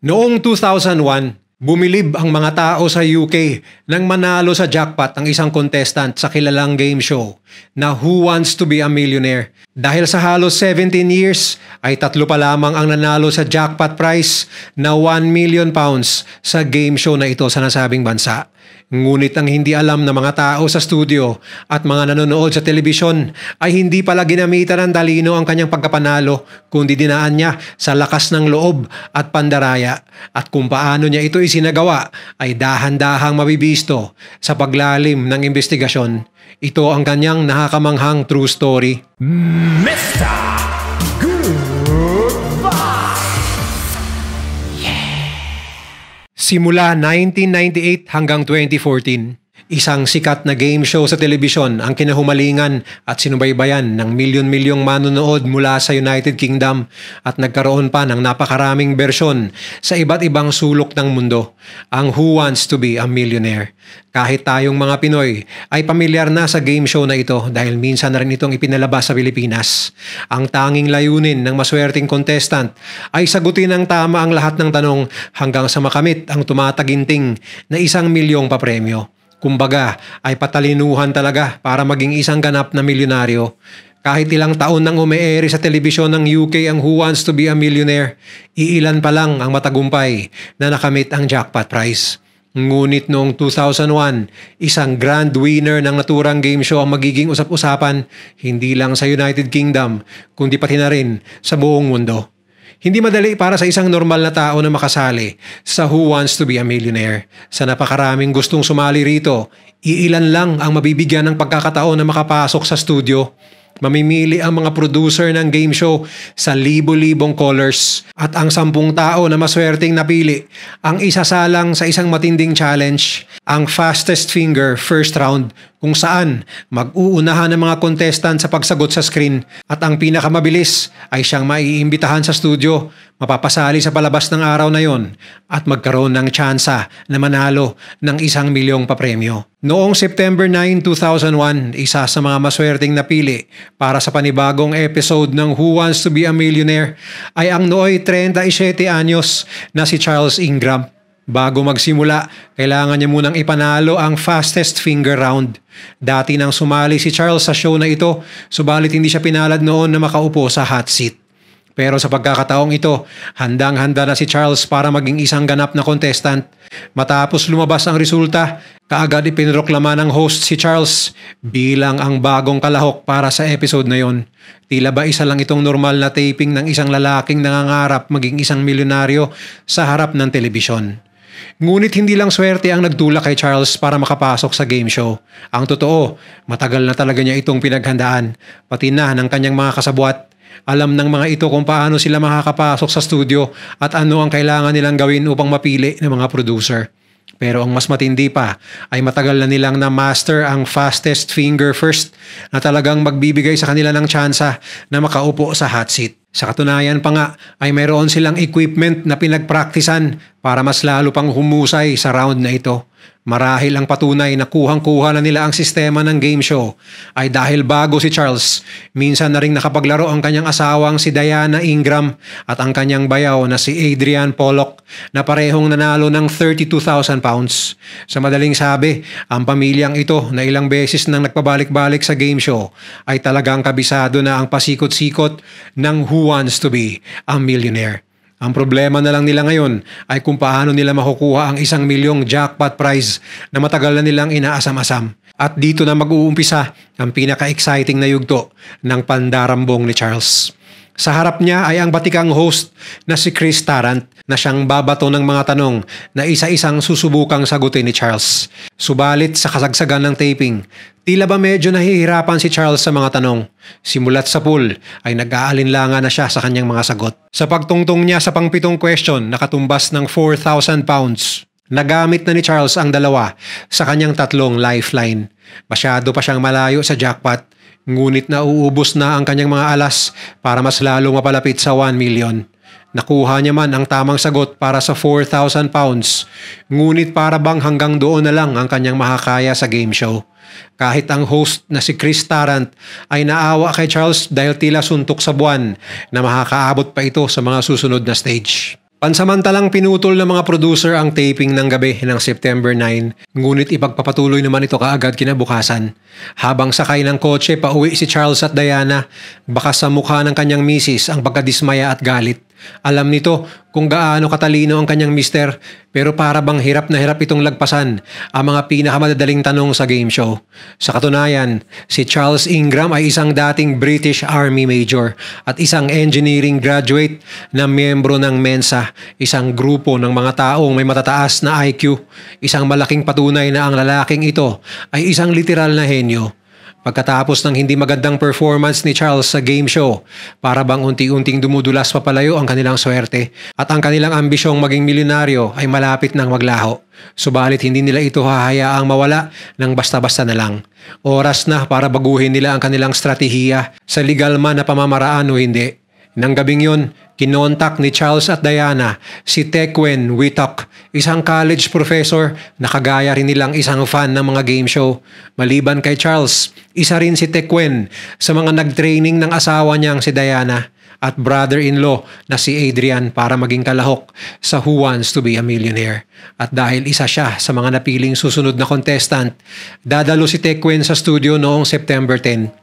Noong 2001, bumilib ang mga tao sa UK nang manalo sa jackpot ang isang contestant sa kilalang game show na Who Wants to be a Millionaire. Dahil sa halos 17 years ay 3 pa lamang ang nanalo sa jackpot prize na £1 million sa game show na ito sa nasabing bansa. Ngunit ang hindi alam ng mga tao sa studio at mga nanonood sa telebisyon ay hindi pala ginamitan ng talino ang kanyang pagkapanalo, kundi dinaan niya sa lakas ng loob at pandaraya. At kung paano niya ito isinagawa ay dahan-dahang mabibisto sa paglalim ng investigasyon. Ito ang kanyang nakakamanghang true story. Mr. Simula 1998 hanggang 2014, isang sikat na game show sa telebisyon ang kinahumalingan at sinubaybayan ng milyon-milyong manonood mula sa United Kingdom at nagkaroon pa ng napakaraming bersyon sa iba't ibang sulok ng mundo, ang Who Wants to be a Millionaire. Kahit tayong mga Pinoy ay pamilyar na sa game show na ito dahil minsan na rin itong ipinalabas sa Pilipinas. Ang tanging layunin ng maswerteng contestant ay sagutin ng tama ang lahat ng tanong hanggang sa makamit ang tumataginting na 1 milyong papremyo. Kumbaga ay patalinuhan talaga para maging isang ganap na milyonaryo. Kahit ilang taon nang umeere sa telebisyon ng UK ang Who Wants to be a Millionaire, iilan pa lang ang matagumpay na nakamit ang jackpot prize. Ngunit noong 2001, isang grand winner ng naturang game show ang magiging usap-usapan hindi lang sa United Kingdom kundi pati na rin sa buong mundo. Hindi madali para sa isang normal na tao na makasali sa Who Wants to be a Millionaire. Sa napakaraming gustong sumali rito, iilan lang ang mabibigyan ng pagkakataon na makapasok sa studio. Mamimili ang mga producer ng game show sa libo-libong callers at ang 10 tao na maswerteng napili ang isasalang sa isang matinding challenge, ang fastest finger first round, kung saan mag-uunahan ng mga contestant sa pagsagot sa screen at ang pinakamabilis ay siyang maiimbitahan sa studio, mapapasali sa palabas ng araw na yon at magkaroon ng tsansa na manalo ng 1 milyong papremyo. Noong September 9, 2001, isa sa mga maswerteng napili para sa panibagong episode ng Who Wants to be a Millionaire ay ang nooy 37 anyos na si Charles Ingram. Bago magsimula, kailangan niya munang ipanalo ang fastest finger round. Dati nang sumali si Charles sa show na ito, subalit hindi siya pinalad noon na makaupo sa hot seat. Pero sa pagkakataong ito, handang-handa na si Charles para maging isang ganap na contestant. Matapos lumabas ang resulta, kaagad ipinroklama ng host si Charles bilang ang bagong kalahok para sa episode na yon. Tila ba isa lang itong normal na taping ng isang lalaking nangangarap maging isang milyonaryo sa harap ng telebisyon. Ngunit hindi lang swerte ang nagtulak kay Charles para makapasok sa game show. Ang totoo, matagal na talaga niya itong pinaghandaan, pati na ng kanyang mga kasabwat. Alam ng mga ito kung paano sila makakapasok sa studio at ano ang kailangan nilang gawin upang mapili ng mga producer. Pero ang mas matindi pa ay matagal na nilang na-master ang fastest finger first na talagang magbibigay sa kanila ng tsansa na makaupo sa hot seat. Sa katunayan pa nga ay mayroon silang equipment na pinagpraktisan para mas lalo pang humusay sa round na ito. Marahil ang patunay na kuhang-kuha na nila ang sistema ng game show ay dahil bago si Charles, minsan na ring nakapaglaro ang kanyang asawang si Diana Ingram at ang kanyang bayaw na si Adrian Pollock na parehong nanalo ng £32,000. Sa madaling sabi, ang pamilyang ito na ilang beses nang nagpabalik-balik sa game show ay talagang kabisado na ang pasikot-sikot ng Who Wants to be a Millionaire. Ang problema na lang nila ngayon ay kung paano nila makukuha ang 1 milyong jackpot prize na matagal na nilang inaasam-asam. At dito na mag-uumpisa ang pinaka-exciting na yugto ng pandarambong ni Charles. Sa harap niya ay ang batikang host na si Chris Tarrant na siyang babato ng mga tanong na isa-isang susubukang sagutin ni Charles. Subalit sa kasagsagan ng taping, tila ba medyo nahihirapan si Charles sa mga tanong. Simulat sa pool ay nag-aalinlangan na siya sa kanyang mga sagot. Sa pagtungtong niya sa pang-7 question na katumbas ng £4,000, nagamit na ni Charles ang 2 sa kanyang 3 lifeline. Masyado pa siyang malayo sa jackpot. Ngunit nauubos na ang kanyang mga alas para mas lalong mapalapit sa 1 million. Nakuha niya man ang tamang sagot para sa £4,000, ngunit para bang hanggang doon na lang ang kanyang makakaya sa game show. Kahit ang host na si Chris Tarrant ay naawa kay Charles dahil tila suntok sa buwan na makakaabot pa ito sa mga susunod na stage. Pansamantalang pinutol ng mga producer ang taping ng gabi ng September 9, ngunit ipagpapatuloy naman ito kaagad kinabukasan. Habang sakay ng kotse pauwi si Charles at Diana, bakas sa mukha ng kanyang misis ang pagkadismaya at galit. Alam nito kung gaano katalino ang kanyang mister, pero para bang hirap na hirap itong lagpasan ang mga pinakamadadaling tanong sa game show. Sa katunayan, si Charles Ingram ay isang dating British Army Major at isang engineering graduate na miyembro ng Mensa, isang grupo ng mga taong may matataas na IQ, isang malaking patunay na ang lalaking ito ay isang literal na henyo. Pagkatapos ng hindi magandang performance ni Charles sa game show, para bang unti-unting dumudulas papalayo ang kanilang swerte at ang kanilang ambisyong maging milyonaryo ay malapit nang maglaho. Subalit hindi nila ito hahayaang mawala ng basta-basta na lang. Oras na para baguhin nila ang kanilang strategiya sa legal man na pamamaraan o hindi. Nang gabing yon, kinontak ni Charles at Diana si Tequen Whittock, isang college professor na kagaya rin nilang isang fan ng mga game show. Maliban kay Charles, isa rin si Tequen sa mga nag-training ng asawa niyang si Diana at brother-in-law na si Adrian para maging kalahok sa Who Wants to be a Millionaire. At dahil isa siya sa mga napiling susunod na contestant, dadalo si Tequen sa studio noong September 10.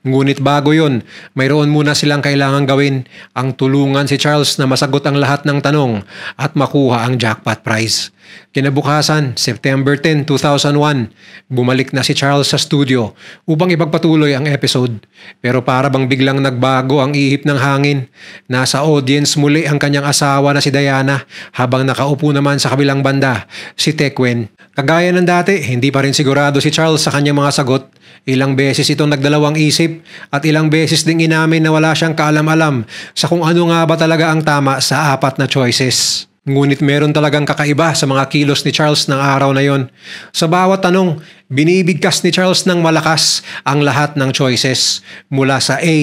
Ngunit bago yun, mayroon muna silang kailangang gawin, ang tulungan si Charles na masagot ang lahat ng tanong at makuha ang jackpot prize. Kinabukasan, September 10, 2001, bumalik na si Charles sa studio upang ipagpatuloy ang episode. Pero para bang biglang nagbago ang ihip ng hangin, nasa audience muli ang kanyang asawa na si Diana habang nakaupo naman sa kabilang banda si Tequen. Kagaya ng dati, hindi pa rin sigurado si Charles sa kanyang mga sagot. Ilang beses itong nagdalawang isip at ilang beses ding inamin na wala siyang kaalam-alam sa kung ano nga ba talaga ang tama sa apat na choices. Ngunit meron talagang kakaiba sa mga kilos ni Charles ng araw na yon. Sa bawat tanong, binibigkas ni Charles ng malakas ang lahat ng choices mula sa A,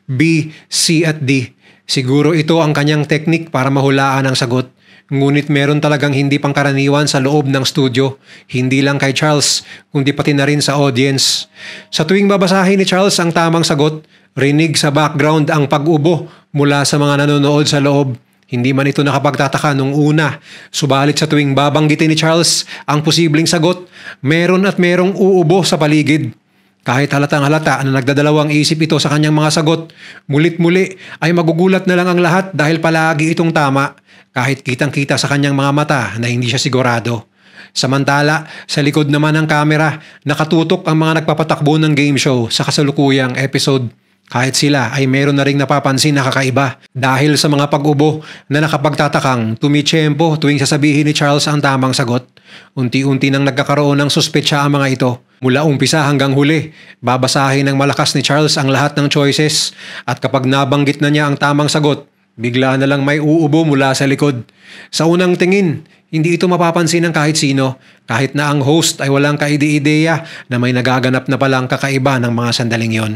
B, C at D. Siguro ito ang kanyang teknik para mahulaan ang sagot. Ngunit meron talagang hindi pangkaraniwan sa loob ng studio, hindi lang kay Charles, kundi pati na rin sa audience. Sa tuwing babasahin ni Charles ang tamang sagot, rinig sa background ang pag-ubo mula sa mga nanonood sa loob. Hindi man ito nakapagtataka nung una, subalit sa tuwing babanggitin ni Charles ang posibleng sagot, meron at merong uubo sa paligid. Kahit halatang halata na nagdadalawang isip ito sa kanyang mga sagot, mulit-muli ay magugulat na lang ang lahat dahil palagi itong tama, kahit kitang-kita sa kanyang mga mata na hindi siya sigurado. Samantala, sa likod naman ng kamera, nakatutok ang mga nagpapatakbo ng game show sa kasalukuyang episode. Kahit sila ay meron na ring napapansin na kakaiba dahil sa mga pag-ubo na nakapagtatakang tumitsyempo tuwing sasabihin ni Charles ang tamang sagot. Unti-unti nang nagkakaroon ng suspetsya ang mga ito. Mula umpisa hanggang huli, babasahin ng malakas ni Charles ang lahat ng choices at kapag nabanggit na niya ang tamang sagot, bigla na lang may uubo mula sa likod. Sa unang tingin, hindi ito mapapansin ng kahit sino, kahit na ang host ay walang kaide-ideya na may nagaganap na palang kakaiba ng mga sandaling yon.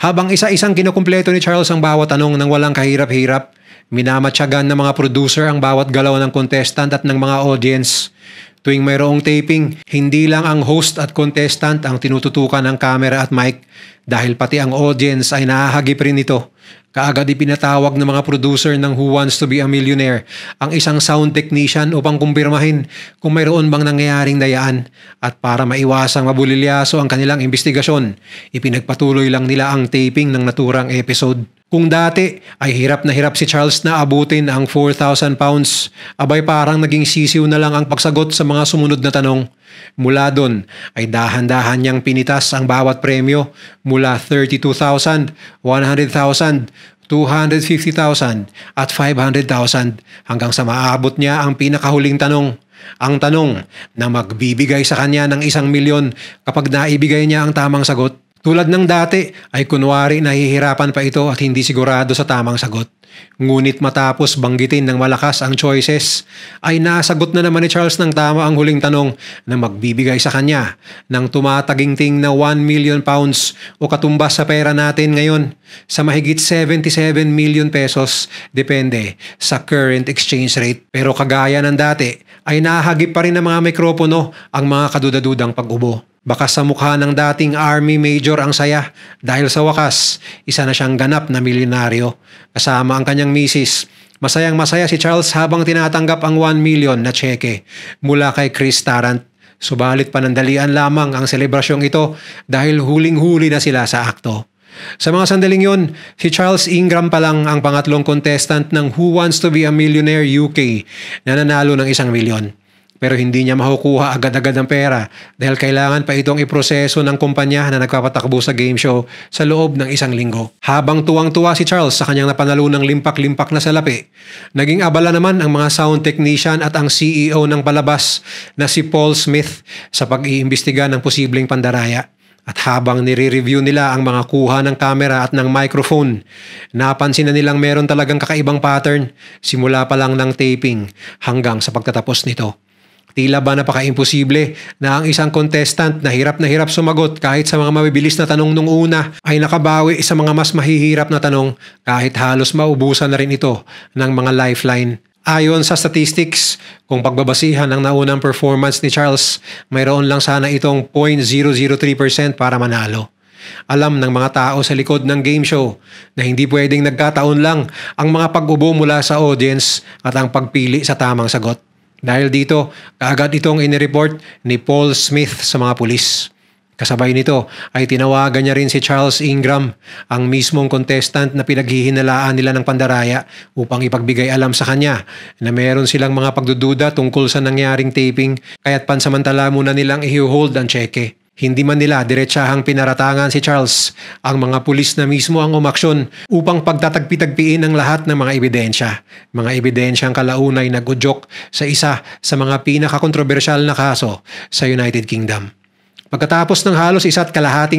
Habang isa-isang kinukumpleto ni Charles ang bawat tanong ng walang kahirap-hirap, minamatyagan ng mga producer ang bawat galaw ng contestant at ng mga audience. Tuwing mayroong taping, hindi lang ang host at contestant ang tinututukan ng camera at mic dahil pati ang audience ay nahahagip rin ito. Kaagad ipinatawag ng mga producer ng Who Wants to be a Millionaire ang isang sound technician upang kumpirmahin kung mayroon bang nangyayaring dayaan at para maiwasang mabulilyaso ang kanilang investigasyon, ipinagpatuloy lang nila ang taping ng naturang episode. Kung dati ay hirap na hirap si Charles na abutin ang 4,000 pounds, abay parang naging sisiw na lang ang pagsagot sa mga sumunod na tanong. Mula doon ay dahan-dahan niyang pinitas ang bawat premyo mula 32,000, 100,000, 250,000 at 500,000 hanggang sa maabot niya ang pinakahuling tanong. Ang tanong na magbibigay sa kanya ng 1,000,000 kapag naibigay niya ang tamang sagot. Tulad ng dati ay kunwari nahihirapan pa ito at hindi sigurado sa tamang sagot. Ngunit matapos banggitin ng malakas ang choices, ay nasagot na naman ni Charles ng tama ang huling tanong na magbibigay sa kanya ng tumataginting na 1 million pounds o katumbas sa pera natin ngayon sa mahigit 77 million pesos depende sa current exchange rate. Pero kagaya ng dati ay nahagip pa rin ng mga mikropono ang mga kadudadudang pag-ubo. Baka sa mukha ng dating Army Major ang saya dahil sa wakas, isa na siyang ganap na milyonaryo. Kasama ang kanyang misis, Masayang-masaya si Charles habang tinatanggap ang 1 million na tseke mula kay Chris Tarrant. Subalit panandalian lamang ang selebrasyong ito dahil huling-huli na sila sa akto. Sa mga sandaling yon, si Charles Ingram pa lang ang pangatlong contestant ng Who Wants to be a Millionaire UK na nanalo ng 1 milyon. Pero hindi niya makukuha agad-agad ang pera dahil kailangan pa itong iproseso ng kumpanya na nagpapatakbo sa game show sa loob ng 1 linggo. Habang tuwang-tuwa si Charles sa kanyang napanalunang limpak-limpak na salapi, naging abala naman ang mga sound technician at ang CEO ng palabas na si Paul Smith sa pag-iimbestiga ng posibleng pandaraya. At habang nire-review nila ang mga kuha ng kamera at ng microphone, napansin na nilang meron talagang kakaibang pattern simula pa lang ng taping hanggang sa pagtatapos nito. Tila ba napaka-imposible na ang isang contestant na hirap sumagot kahit sa mga mabibilis na tanong nung una ay nakabawi sa mga mas mahihirap na tanong kahit halos maubusan na rin ito ng mga lifeline. Ayon sa statistics, kung pagbabasihan ng naunang performance ni Charles, mayroon lang sana itong 0.003% para manalo. Alam ng mga tao sa likod ng game show na hindi pwedeng nagkataon lang ang mga pag-ubo mula sa audience at ang pagpili sa tamang sagot. Dahil dito, kaagad itong inireport ni Paul Smith sa mga pulis. Kasabay nito ay tinawagan niya rin si Charles Ingram, ang mismong contestant na pinaghihinalaan nila ng pandaraya upang ipagbigay alam sa kanya na meron silang mga pagdududa tungkol sa nangyaring taping kaya't pansamantala muna nilang i-hold ang tseke. Hindi man nila diretsahang pinaratangan si Charles, ang mga pulis na mismo ang umaksyon upang pagtatagpi-tagpiin ang lahat ng mga ebidensya. Mga ebidensyang kalaunay nag-udyok sa isa sa mga pinakakontrobersyal na kaso sa United Kingdom. Pagkatapos ng halos 1.5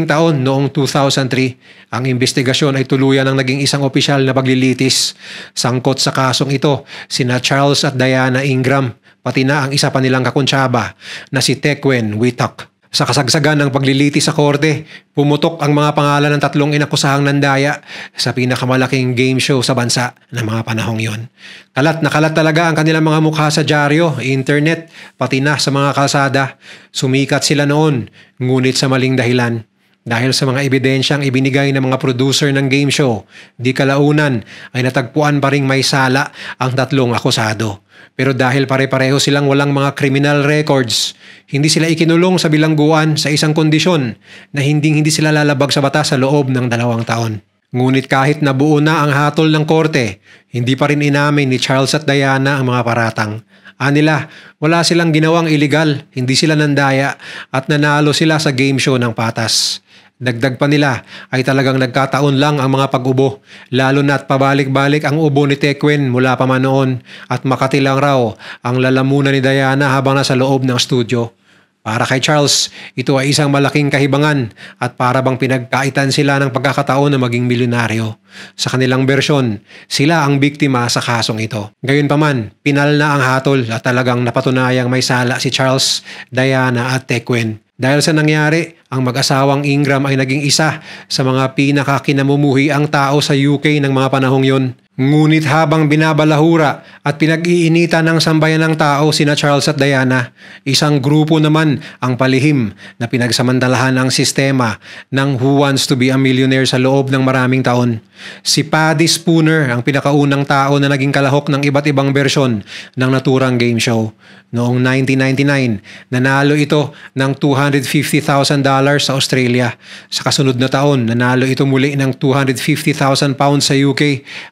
taon noong 2003, ang investigasyon ay tuluyan ng naging isang opisyal na paglilitis. Sangkot sa kasong ito, sina Charles at Diana Ingram, pati na ang isa pa nilang kakuntsaba na si Tequan Whittock. Sa kasagsagan ng paglilitis sa korte, pumutok ang mga pangalan ng 3 inakusahang nandaya sa pinakamalaking game show sa bansa ng mga panahong yon. Kalat na kalat talaga ang kanilang mga mukha sa dyaryo, internet, pati na sa mga kalsada. Sumikat sila noon, ngunit sa maling dahilan. Dahil sa mga ebidensyang ibinigay ng mga producer ng game show, di kalaunan ay natagpuan pa ring may sala ang 3 akusado. Pero dahil pare-pareho silang walang mga criminal records, hindi sila ikinulong sa bilangguan sa isang kondisyon na hindi sila lalabag sa batas sa loob ng 2 taon. Ngunit kahit nabuo na ang hatol ng korte, hindi pa rin inamin ni Charles at Diana ang mga paratang. Anila, wala silang ginawang iligal, hindi sila nandaya at nanalo sila sa game show ng patas. Dagdag pa nila ay talagang nagkataon lang ang mga pag-ubo, lalo na't pabalik-balik ang ubo ni Tequan mula pa man noon at makati lang raw ang lalamunan ni Diana habang nasa loob ng studio. Para kay Charles, ito ay isang malaking kahibangan at para bang pinagkaitan sila ng pagkakataon na maging milyonaryo. Sa kanilang bersyon, sila ang biktima sa kasong ito. Gayunpaman, pinal na ang hatol at talagang napatunayang may sala si Charles, Diana at Tequan. Dahil sa nangyari, ang mag-asawang Ingram ay naging isa sa mga pinakakinamumuhi ang tao sa UK ng mga panahong yon. Ngunit habang binabalahura at pinag-iinitan ng sambayan ng tao sina Charles at Diana, isang grupo naman ang palihim na pinagsamantalahan ang sistema ng Who Wants to be a Millionaire sa loob ng maraming taon. Si Paddy Spooner ang pinakaunang tao na naging kalahok ng iba't ibang bersyon ng naturang game show. Noong 1999, nanalo ito ng $250,000 sa Australia. Sa kasunod na taon, nanalo ito muli ng £250,000 sa UK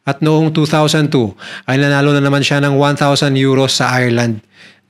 at noong 2002 ay nanalo na naman siya ng €1,000 sa Ireland.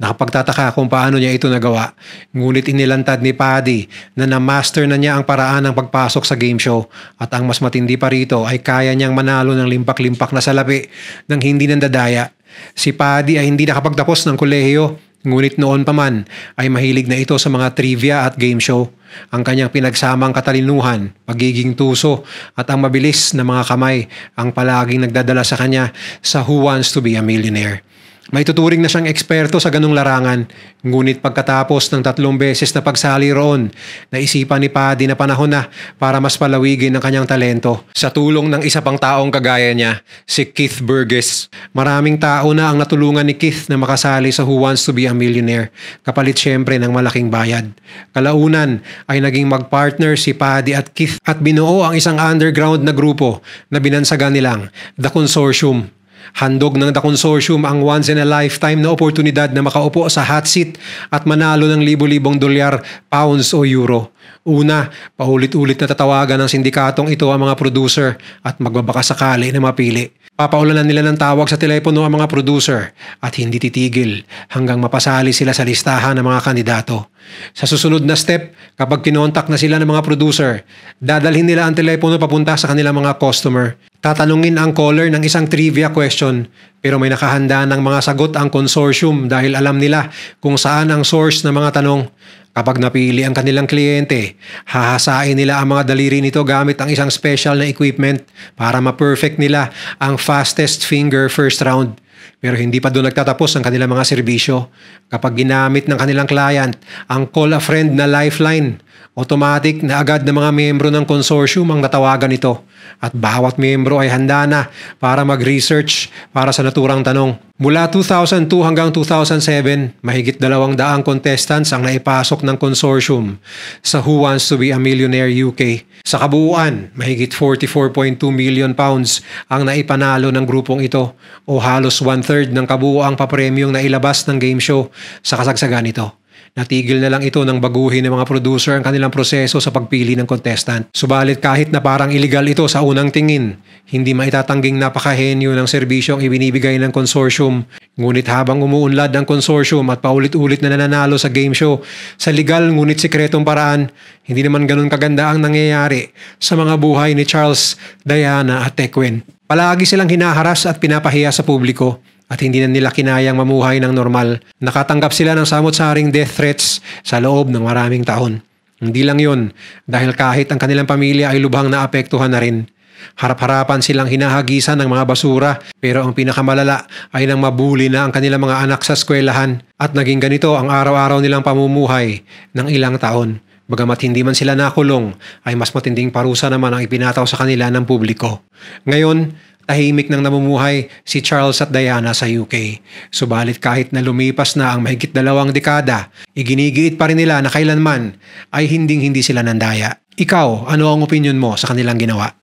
Nakapagtataka kung paano niya ito nagawa. Ngunit inilantad ni Paddy na na-master na niya ang paraan ng pagpasok sa game show at ang mas matindi pa rito ay kaya niyang manalo ng limpak-limpak na salapi nang hindi nandadaya. Si Paddy ay hindi nakapagtapos ng kolehiyo, ngunit noon pa man ay mahilig na ito sa mga trivia at game show. Ang kanyang pinagsamang katalinuhan, pagiging tuso at ang mabilis na mga kamay ang palaging nagdadala sa kanya sa Who Wants to be a Millionaire. May tuturing na siyang eksperto sa ganung larangan, ngunit pagkatapos ng 3 beses na pagsali roon, naisipan ni Paddy na panahon na para mas palawigin ang kanyang talento. Sa tulong ng isa pang taong kagaya niya, si Keith Burgess. Maraming tao na ang natulungan ni Keith na makasali sa Who Wants to be a Millionaire, kapalit syempre ng malaking bayad. Kalaunan ay naging magpartner si Paddy at Keith at binuo ang isang underground na grupo na binansagan nilang The Consortium. Handog ng The Consortium ang once-in-a-lifetime na oportunidad na makaupo sa hot seat at manalo ng libo-libong dolyar, pounds o euro. Una, paulit-ulit na tatawagan ng sindikatong ito ang mga producer at magbabakasakali na mapili. Papaulanan nila ng tawag sa telepono ang mga producer at hindi titigil hanggang mapasali sila sa listahan ng mga kandidato. Sa susunod na step, kapag kinontak na sila ng mga producer, dadalhin nila ang telepono papunta sa kanilang mga customer. Tatanungin ang caller ng isang trivia question pero may nakahanda ng mga sagot ang consortium dahil alam nila kung saan ang source ng mga tanong. Kapag napili ang kanilang kliyente, hahasain nila ang mga daliri nito gamit ang isang special na equipment para ma-perfect nila ang fastest finger first round. Pero hindi pa doon nagtatapos ang kanilang mga serbisyo. Kapag ginamit ng kanilang client ang call a friend na lifeline, automatic na agad ng mga miyembro ng consortium ang natawagan ito. At bawat miyembro ay handa na para mag-research para sa naturang tanong. Mula 2002 hanggang 2007, mahigit 200 contestants ang naipasok ng consortium sa Who Wants to be a Millionaire UK. Sa kabuuan, mahigit 44.2 million pounds ang naipanalo ng grupong ito o halos 1/3 ng kabuuang papremyong nailabas ng game show sa kasagsagan nito. Natigil na lang ito ng baguhin ng mga producer ang kanilang proseso sa pagpili ng contestant. Subalit kahit na parang illegal ito sa unang tingin, hindi maitatangging napakahenyo ng serbisyong ibinibigay ng consortium. Ngunit habang umuunlad ang consortium at paulit-ulit na nananalo sa game show, sa legal ngunit sikretong paraan, hindi naman ganun kaganda ang nangyayari sa mga buhay ni Charles, Diana at Tequin. Palagi silang hinaharas at pinapahiya sa publiko. At hindi na nila kinayang mamuhay ng normal. Nakatanggap sila ng samot-saring death threats sa loob ng maraming taon. Hindi lang yun, dahil kahit ang kanilang pamilya ay lubhang naapektuhan na rin. Harap-harapan silang hinahagisan ng mga basura, pero ang pinakamalala ay nang mabuli na ang kanilang mga anak sa eskwelahan at naging ganito ang araw-araw nilang pamumuhay ng ilang taon. Bagamat hindi man sila nakulong, ay mas matinding parusa naman ang ipinataw sa kanila ng publiko. Ngayon, tahimik nang namumuhay si Charles at Diana sa UK. Subalit kahit na lumipas na ang mahigit 2 dekada, iginigiit pa rin nila na kailanman ay hindi sila nandaya. Ikaw, ano ang opinion mo sa kanilang ginawa?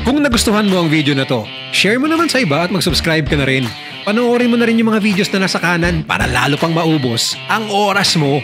Kung nagustuhan mo ang video na to, share mo naman sa iba at mag-subscribe ka na rin. Panoorin mo na rin yung mga videos na nasa kanan para lalo pang maubos ang oras mo.